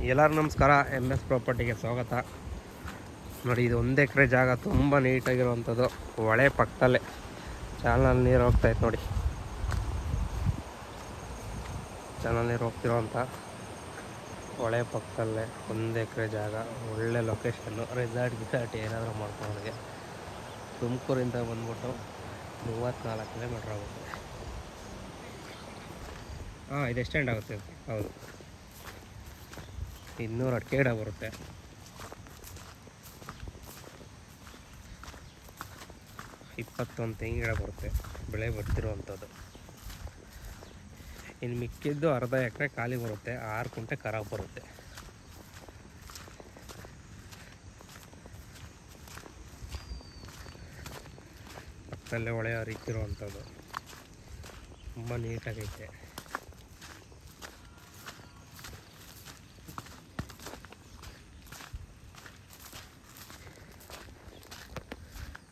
ಎಲ್ಲರೂ ನಮಸ್ಕಾರ. MS ಪ್ರಾಪರ್ಟಿಗೆ ಸ್ವಾಗತ. ನೋಡಿ, ಇದು 1 ಎಕರೆ ಜಾಗ ತುಂಬ ನೀಟಾಗಿರುವಂಥದ್ದು. ಹೊಳೆ ಪಕ್ಕದಲ್ಲೇ ಚಾನಲ್ ನೀರು ಹೋಗ್ತಾಯಿತ್ತು ನೋಡಿ. ಚಾನಲ್ ನೀರು ಹೋಗ್ತಿರೋಂಥ ಹೊಳೆ ಪಕ್ಕದಲ್ಲೇ 1 ಎಕರೆ ಜಾಗ. ಒಳ್ಳೆ ಲೊಕೇಶನ್ನು. ರೆಸಾರ್ಟ್ ಏನಾದರೂ ಮಾಡ್ಕೊಳ್ಳೋರಿಗೆ. ತುಮಕೂರಿಂದ ಬಂದ್ಬಿಟ್ಟು 34 ಕಿಲೋಮೀಟ್ರ್ ಆಗುತ್ತೆ. ಇದು ಎಕ್ಸ್ಟೆಂಡ್ ಆಗುತ್ತೆ. ಹೌದು, 200 ಅಡಿಕೆ ಗಿಡ ಬರುತ್ತೆ. ಇಪ್ಪತ್ತೊಂದು ತೆಂಗಿನ ಗಿಡ ಬರುತ್ತೆ. ಬೆಳೆ ಬರ್ತಿರುವಂಥದ್ದು. ಇನ್ನು ಮಿಕ್ಕಿದ್ದು ಅರ್ಧ ಎಕರೆ ಖಾಲಿ ಬರುತ್ತೆ. 6 ಕುಂಟೆ ಖರಾಬ್ ಬರುತ್ತೆ. ಪಕ್ಕದಲ್ಲೇ ಹೊಳೆ ಹರಿತಿರುವಂಥದ್ದು. ತುಂಬ ನೀಟಾಗೈತೆ.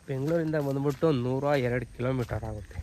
ಬೆಂಗಳೂರಿಂದ ಬಂದ್ಬಿಟ್ಟು 102 ಕಿಲೋಮೀಟರ್ ಆಗುತ್ತೆ.